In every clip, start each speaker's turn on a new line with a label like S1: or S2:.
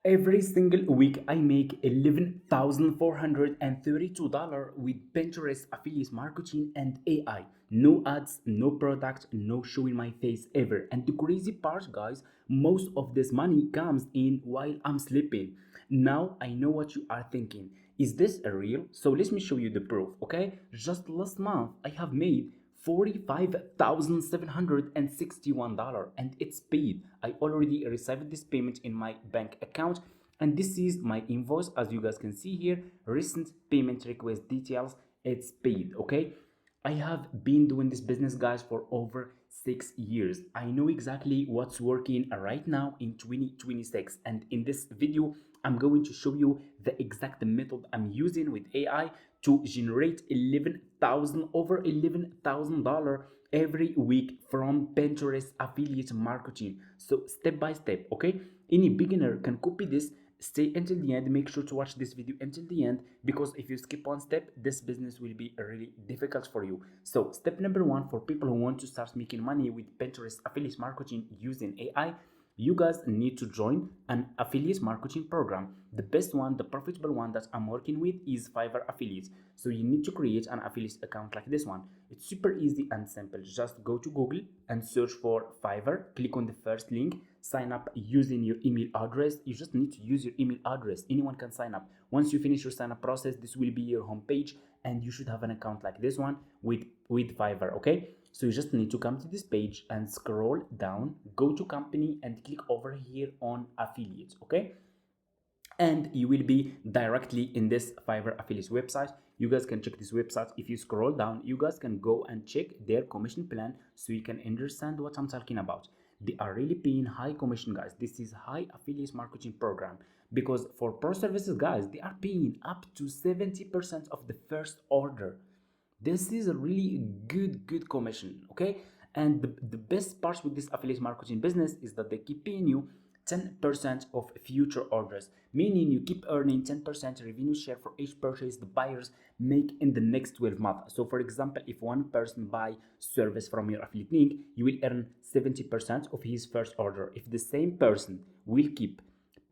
S1: Every single week, I make $11,432 with Pinterest affiliate marketing and AI. No ads, no product, no showing my face ever. And the crazy part, guys, most of this money comes in while I'm sleeping. Now I know what you are thinking. Is this a real? So let me show you the proof, okay? Just last month, I have made $45,761 and it's paid. I already received this payment in my bank account, and this is my invoice. As you guys can see here, recent payment request details, it's paid. Okay, I have been doing this business, guys, for over 6 years. I know exactly what's working right now in 2026, and in this video I'm going to show you the exact method I'm using with AI to generate 11,000 over $11,000 every week from Pinterest affiliate marketing. So step by step, okay? Any beginner can copy this. Stay until the end. Make sure to watch this video until the end, because if you skip one step, this business will be really difficult for you. So step number one, for people who want to start making money with Pinterest affiliate marketing using AI, you guys need to join an affiliate marketing program. The best one, the profitable one that I'm working with is Fiverr affiliates. So you need to create an affiliate account like this one. It's super easy and simple. Just go to Google and search for Fiverr, click on the first link, sign up using your email address. You just need to use your email address. Anyone can sign up. Once you finish your sign up process, this will be your home page, and you should have an account like this one with Fiverr. Okay, so you just need to come to this page and scroll down, go to company and click over here on affiliates. Okay, and you will be directly in this Fiverr affiliates website. You guys can check this website. If you scroll down, you guys can go and check their commission plan so you can understand what I'm talking about. They are really paying high commission, guys. This is high affiliate marketing program, because for pro services, guys, they are paying up to 70% of the first order. This is a really good commission. Okay, and the best part with this affiliate marketing business is that they keep paying you 10% of future orders, meaning you keep earning 10% revenue share for each purchase the buyers make in the next 12 months. So for example, if one person buy service from your affiliate link, you will earn 70% of his first order. If the same person will keep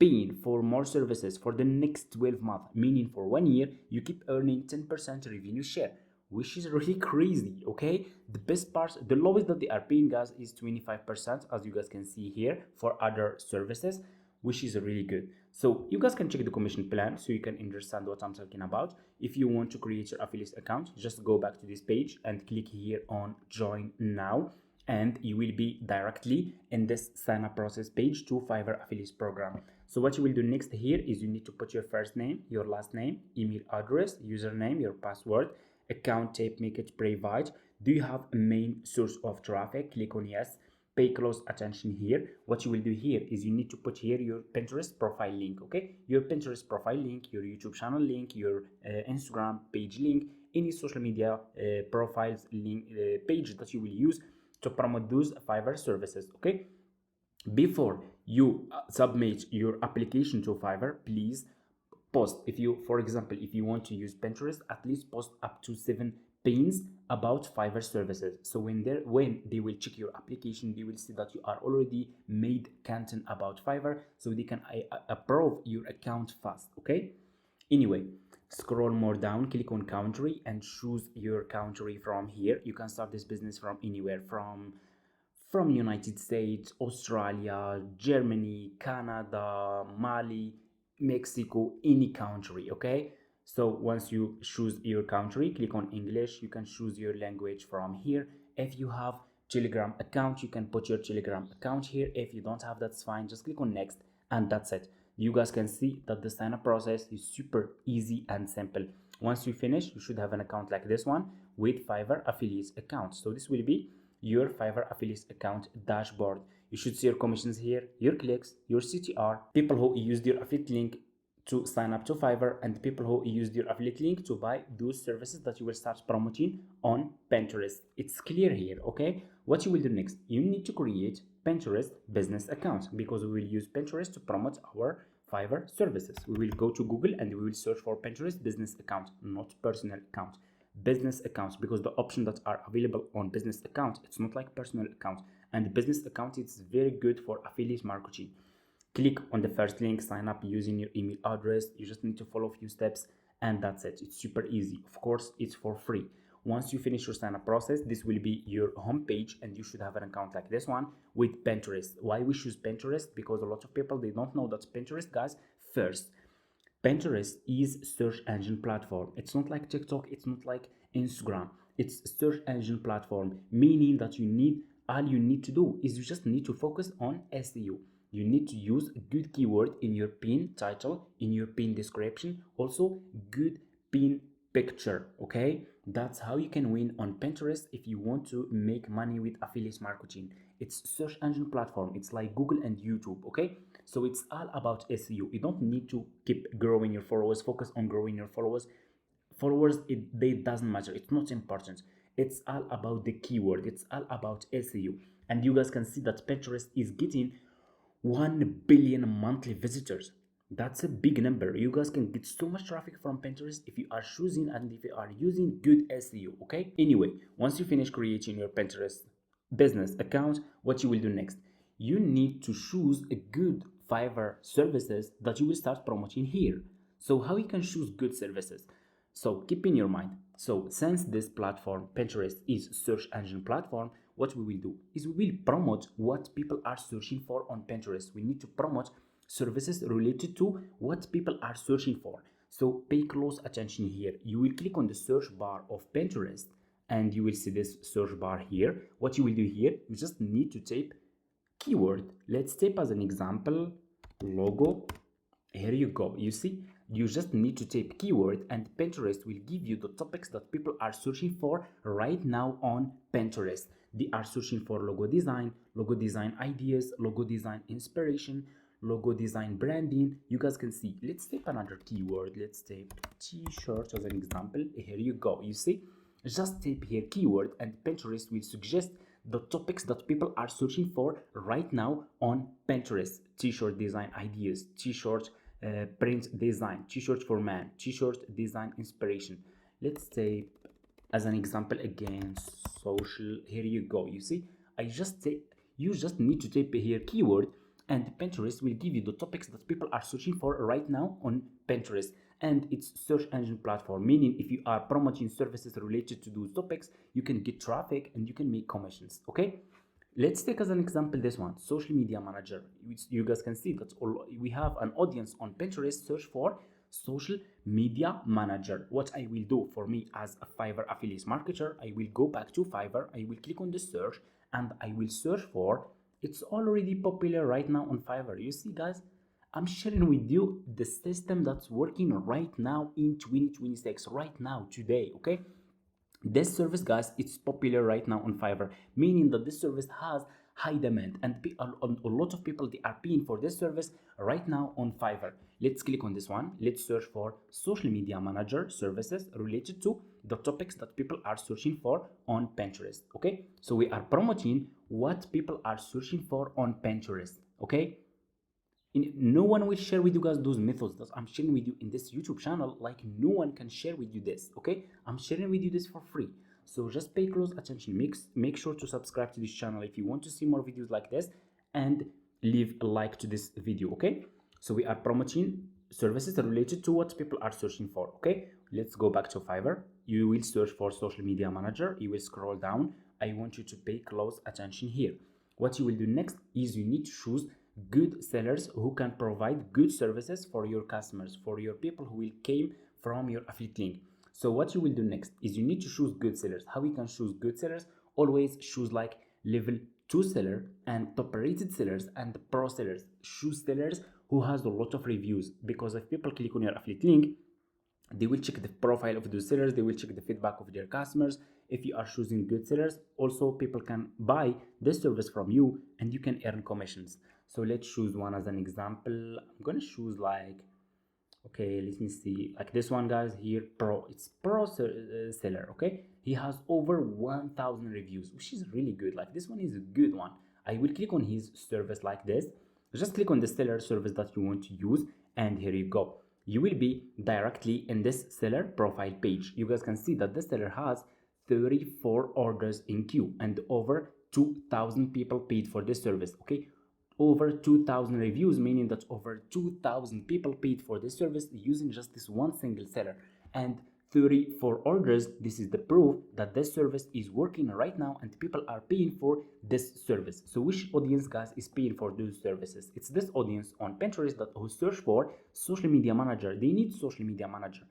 S1: paying for more services for the next 12 months, meaning for 1 year, you keep earning 10% revenue share, which is really crazy. Okay, the best part, the lowest that they are paying, guys, is 25%, as you guys can see here, for other services, which is really good. So you guys can check the commission plan so you can understand what I'm talking about. If you want to create your affiliate account, just go back to this page and click here on join now, and you will be directly in this sign up process page to Fiverr affiliates program. So what you will do next here is you need to put your first name, your last name, email address, username, your password, account type, make it private. Do you have a main source of traffic? Click on yes. Pay close attention here. What you will do here is you need to put here your Pinterest profile link. Okay, your Pinterest profile link, your YouTube channel link, your Instagram page link, any social media profiles link page that you will use to promote those Fiverr services. Okay, before you submit your application to Fiverr, please post. If you, for example, if you want to use Pinterest, at least post up to 7 pins about Fiverr services. So when they will check your application, they will see that you are already made content about Fiverr, so they can approve your account fast. Okay, anyway, scroll more down, click on country and choose your country. From here you can start this business from anywhere, from United States, Australia, Germany, Canada, Mali, Mexico, any country. Okay, so once you choose your country, click on English. You can choose your language from here. If you have Telegram account, you can put your Telegram account here. If you don't have, that's fine, just click on next, and that's it. You guys can see that the sign up process is super easy and simple. Once you finish, you should have an account like this one with Fiverr affiliates account. So this will be your Fiverr affiliates account dashboard. You should see your commissions here, your clicks, your CTR, people who used your affiliate link to sign up to Fiverr, and people who used your affiliate link to buy those services that you will start promoting on Pinterest. It's clear here. Okay, what you will do next, you need to create Pinterest business account, because we will use Pinterest to promote our Fiverr services. We will go to Google and we will search for Pinterest business account, not personal account, business accounts, because the options that are available on business account, it's not like personal account. And business account, it's very good for affiliate marketing. click on the first link, sign up using your email address. You just need to follow a few steps and that's it. It's super easy. Of course, it's for free. Once you finish your sign up process, this will be your home page and you should have an account like this one with Pinterest. Why we choose Pinterest? Because a lot of people, they don't know that Pinterest, guys, first, Pinterest is search engine platform. It's not like TikTok, it's not like Instagram. It's search engine platform, meaning that all you need to do is you just need to focus on SEO. You need to use a good keyword in your pin title, in your pin description, also good pin picture. Okay, that's how you can win on Pinterest if you want to make money with affiliate marketing. It's search engine platform. It's like Google and YouTube. Okay, so it's all about SEO. You don't need to keep growing your followers. Focus on growing your followers. They doesn't matter. It's not important. It's all about the keyword. It's all about SEO. And you guys can see that Pinterest is getting 1 billion monthly visitors. That's a big number. You guys can get so much traffic from Pinterest if you are choosing and if you are using good SEO. Okay, anyway, once you finish creating your Pinterest business account, what you will do next, you need to choose a good Fiverr services that you will start promoting here. So how you can choose good services? So keep in your mind, so since this platform Pinterest is search engine platform, what we will do is we will promote what people are searching for on Pinterest. We need to promote services related to what people are searching for. So pay close attention here. You will click on the search bar of Pinterest and you will see this search bar here. What you will do here, you just need to type keyword. Let's type as an example logo. Here you go. You see, you just need to type keyword and Pinterest will give you the topics that people are searching for right now on Pinterest. They are searching for logo design ideas, logo design inspiration, logo design branding. You guys can see. Let's type another keyword. Let's type t-shirt as an example. Here you go. You see, just type here keyword and Pinterest will suggest the topics that people are searching for right now on Pinterest. T-shirt design ideas, t-shirt print design, t-shirt for man, t-shirt design inspiration. Let's say as an example again social. Here you go. You see, you just need to type here keyword and Pinterest will give you the topics that people are searching for right now on Pinterest. And it's search engine platform, meaning if you are promoting services related to those topics, you can get traffic and you can make commissions. Okay, let's take as an example this one, social media manager. You guys can see that we have an audience on Pinterest search for social media manager. What I will do for me as a Fiverr affiliate marketer, I will go back to Fiverr, I will click on the search and I will search for, it's already popular right now on Fiverr. You see guys, I'm sharing with you the system that's working right now in 2026, right now, today. Okay, this service guys, it's popular right now on Fiverr, meaning that this service has high demand and a lot of people, they are paying for this service right now on Fiverr. Let's click on this one. Let's search for social media manager services related to the topics that people are searching for on Pinterest. Okay, so we are promoting what people are searching for on Pinterest. Okay, no one will share with you guys those methods that I'm sharing with you in this YouTube channel. Like no one can share with you this. Okay, I'm sharing with you this for free, so just pay close attention. Make sure to subscribe to this channel if you want to see more videos like this, and leave a like to this video. Okay, so we are promoting services related to what people are searching for. Okay, let's go back to Fiverr. You will search for social media manager. You will scroll down. I want you to pay close attention here. What you will do next is you need to choose good sellers who can provide good services for your customers, for your people who will came from your affiliate link. So what you will do next is you need to choose good sellers. How we can choose good sellers? Always choose like level 2 seller and top rated sellers and pro sellers. Choose sellers who has a lot of reviews, because if people click on your affiliate link, they will check the profile of those sellers, they will check the feedback of their customers. If you are choosing good sellers, also people can buy this service from you and you can earn commissions. So let's choose one as an example. I'm gonna choose like, okay, let me see, like this one guys here, pro. It's pro seller. Okay, he has over 1,000 reviews, which is really good. Like this one is a good one. I will click on his service like this. Just click on the seller service that you want to use and here you go. You will be directly in this seller profile page. You guys can see that the seller has 34 orders in queue and over 2,000 people paid for this service. Okay, over 2,000 reviews, meaning that over 2,000 people paid for this service using just this one single seller, and 34 orders. This is the proof that this service is working right now and people are paying for this service. So which audience, guys, is paying for those services? It's this audience on Pinterest that who search for social media manager. They need social media manager,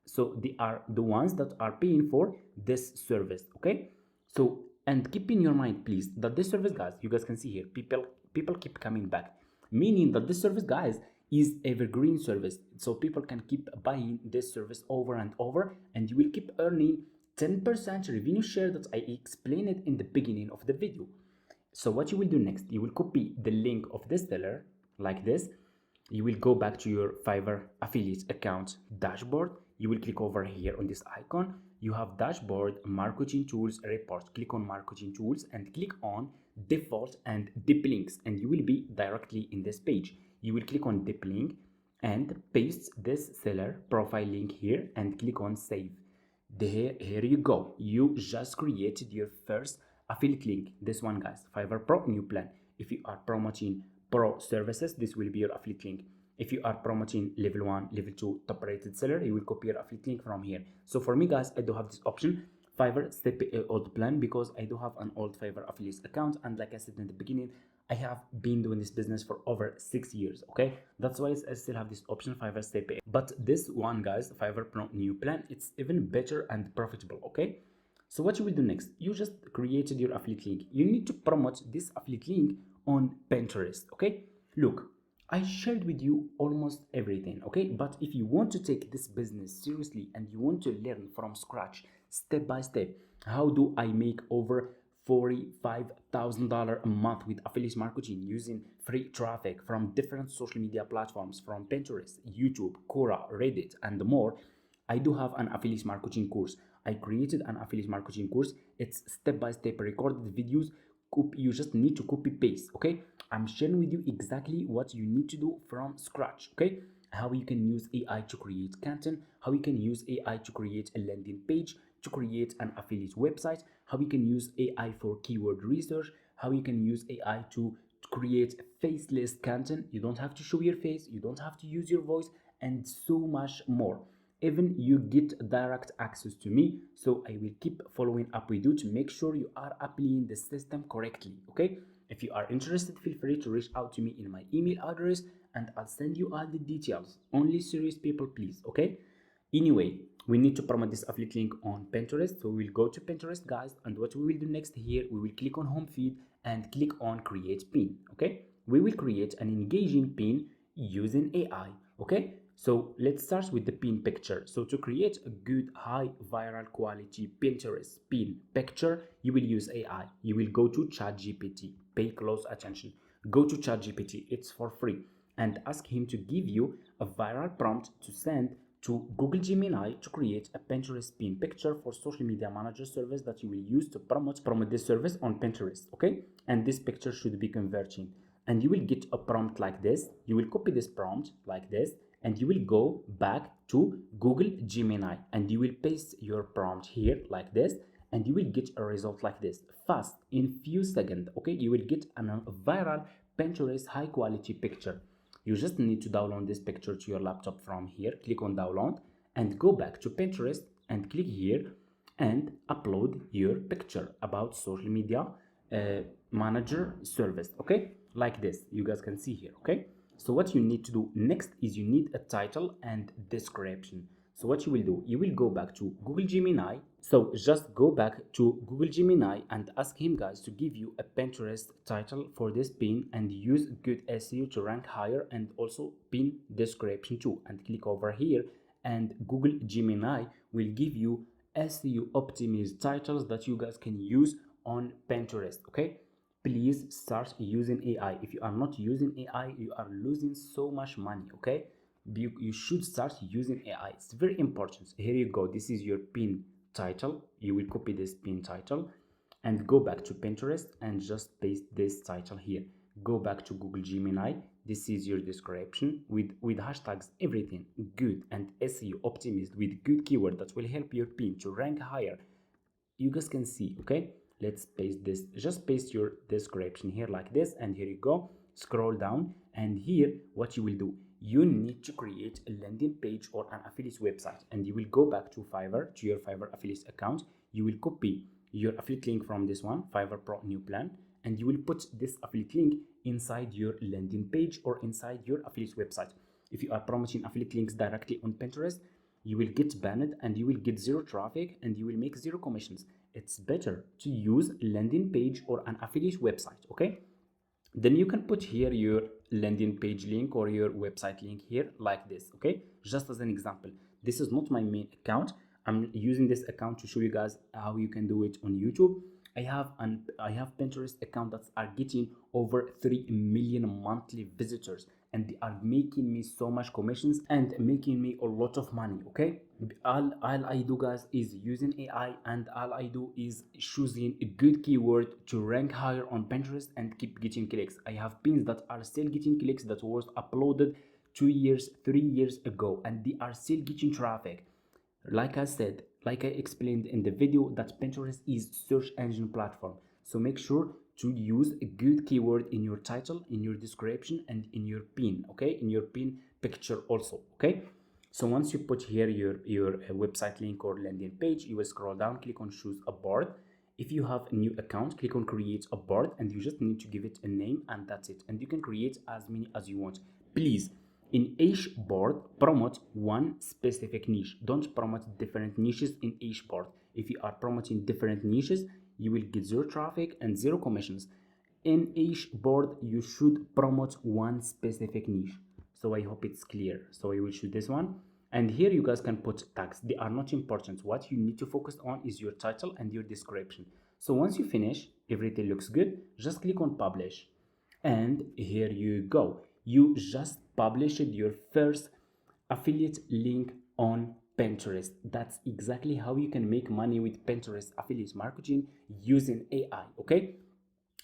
S1: so they are the ones that are paying for this service. Okay, so and keep in your mind, please, that this service, guys, you guys can see here, people keep coming back, meaning that this service, guys, is evergreen service, so people can keep buying this service over and over, and you will keep earning 10% revenue share that I explained it in the beginning of the video. So what you will do next, you will copy the link of this seller like this. You will go back to your Fiverr affiliate account dashboard. You will click over here on this icon. You have dashboard, marketing tools, report. Click on marketing tools and click on default and deep links, and you will be directly in this page. You will click on deep link and paste this seller profile link here and click on save. Here you go. You just created your first affiliate link. This one, guys, Fiverr Pro new plan. If you are promoting pro services, this will be your affiliate link. If you are promoting level 1, level 2 top rated seller, you will copy your affiliate link from here. So for me, guys, I do have this option, Fiverr step old plan, because I do have an old Fiverr affiliate account, and like I said in the beginning, I have been doing this business for over 6 years. Okay, that's why I still have this option, Fiverr step. But this one, guys, Fiverr Pro new plan, it's even better and profitable. Okay, so what you will do next, you just created your affiliate link. You need to promote this affiliate link on Pinterest. Okay, look, I shared with you almost everything. Okay, but if you want to take this business seriously and you want to learn from scratch, step by step, how do I make over $45,000 a month with affiliate marketing using free traffic from different social media platforms, from Pinterest, YouTube, Quora, Reddit, and more, I do have an affiliate marketing course. I created an affiliate marketing course. It's step-by-step recorded videos. You just need to copy paste. Okay, I'm sharing with you exactly what you need to do from scratch. Okay, how you can use AI to create content, how you can use AI to create a landing page, to create an affiliate website, how you can use AI for keyword research, how you can use AI to create faceless content. You don't have to show your face, you don't have to use your voice, and so much more. Even you get direct access to me, so I will keep following up with you to make sure you are applying the system correctly. Okay, if you are interested, feel free to reach out to me in my email address and I'll send you all the details. Only serious people, please. Okay, anyway, we need to promote this affiliate link on Pinterest, so we'll go to Pinterest, guys, and what we will do next here, we will click on home feed and click on create pin. Okay, we will create an engaging pin using AI. Okay, so let's start with the pin picture. So to create a good high viral quality Pinterest pin picture, you will use AI. You will go to ChatGPT. Pay close attention. Go to ChatGPT. It's for free, and ask him to give you a viral prompt to send to Google Gemini to create a Pinterest pin picture for social media manager service that you will use to promote this service on Pinterest. Okay, and this picture should be converting, and you will get a prompt like this. You will copy this prompt like this, and you will go back to Google Gemini and you will paste your prompt here like this, and you will get a result like this, fast, in few seconds. Okay, you will get a viral Pinterest high quality picture. You just need to download this picture to your laptop from here. Click on download and go back to Pinterest and click here and upload your picture about social media manager service. Okay, like this, you guys can see here. Okay, so what you need to do next is you need a title and description. So what you will do, you will go back to Google Gemini. So just go back to Google Gemini and ask him, guys, to give you a Pinterest title for this pin and use good SEO to rank higher, and also pin description too. And click over here and Google Gemini will give you SEO optimized titles that you guys can use on Pinterest. Okay, please start using AI. If you are not using AI, you are losing so much money. Okay, you should start using AI. It's very important. Here you go. This is your pin title. You will copy this pin title and go back to Pinterest and just paste this title here. Go back to Google Gemini. This is your description with hashtags, everything good, and SEO optimized with good keyword that will help your pin to rank higher. You guys can see. Okay, let's paste this. Just paste your description here like this, and here you go. scroll down, and here what you will do, you need to create a landing page or an affiliate website, and you will go back to Fiverr, to your Fiverr affiliate account. You will copy your affiliate link from this one, Fiverr Pro new plan, and you will put this affiliate link inside your landing page or inside your affiliate website. If you are promoting affiliate links directly on Pinterest, you will get banned and you will get zero traffic and you will make zero commissions. It's better to use landing page or an affiliate website. Okay, then you can put here your landing page link or your website link here like this. Okay, just as an example, this is not my main account. I'm using this account to show you guys how you can do it on YouTube. I have Pinterest account that are getting over 3 million monthly visitors, and they are making me so much commissions and making me a lot of money. Okay, all I do, guys, is using AI, and all I do is choosing a good keyword to rank higher on Pinterest and keep getting clicks. I have pins that are still getting clicks that was uploaded 2 years 3 years ago, and they are still getting traffic. Like I said, like I explained in the video, that Pinterest is search engine platform. So make sure to use a good keyword in your title, in your description, and in your pin. Okay, in your pin picture also. Okay, so once you put here your website link or landing page, you will scroll down, click on choose a board. If you have a new account, click on create a board, and you just need to give it a name, and that's it. And you can create as many as you want. Please, in each board, promote one specific niche. Don't promote different niches in each board. If you are promoting different niches, you will get zero traffic and zero commissions. In each board, you should promote one specific niche. So I hope it's clear. So I will choose this one. And here you guys can put tags. They are not important. What you need to focus on is your title and your description. So once you finish, everything looks good, just click on publish. And here you go. You just published your first affiliate link on Pinterest. That's exactly how you can make money with Pinterest affiliate marketing using AI. Okay,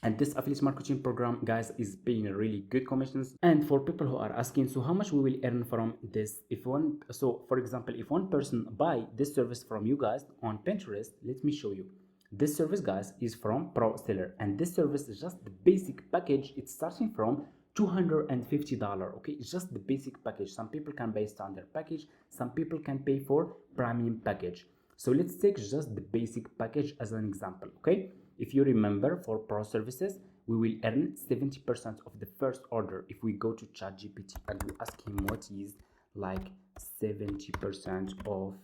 S1: and this affiliate marketing program, guys, is paying really good commissions. And for people who are asking, so how much we will earn from this, if one, so for example, if one person buy this service from you guys on Pinterest, let me show you. This service, guys, is from Pro Seller, and this service is just the basic package. It's starting from $250. Okay, it's just the basic package. Some people can buy standard package, some people can pay for premium package. So let's take just the basic package as an example. Okay, if you remember, for pro services, we will earn 70% of the first order. If we go to ChatGPT and we ask him what is like 70% of,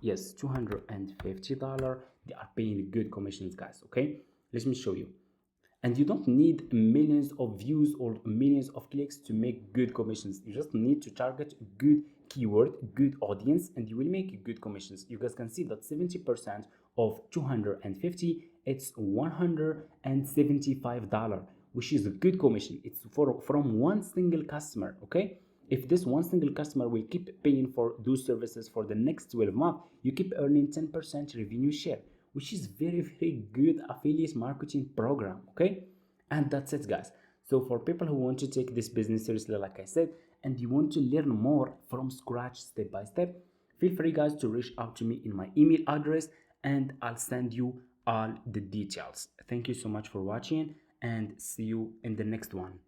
S1: yes, $250, they are paying good commissions, guys. Okay, let me show you. And you don't need millions of views or millions of clicks to make good commissions. You just need to target good keyword, good audience, and you will make good commissions. You guys can see that 70% of 250, it's $175, which is a good commission. It's from one single customer. Okay, if this one single customer will keep paying for those services for the next 12 months, you keep earning 10% revenue share, which is very good affiliate marketing program. Okay, and that's it, guys. So for people who want to take this business seriously, like I said, and you want to learn more from scratch, step by step, feel free, guys, to reach out to me in my email address, and I'll send you all the details. Thank you so much for watching, and see you in the next one.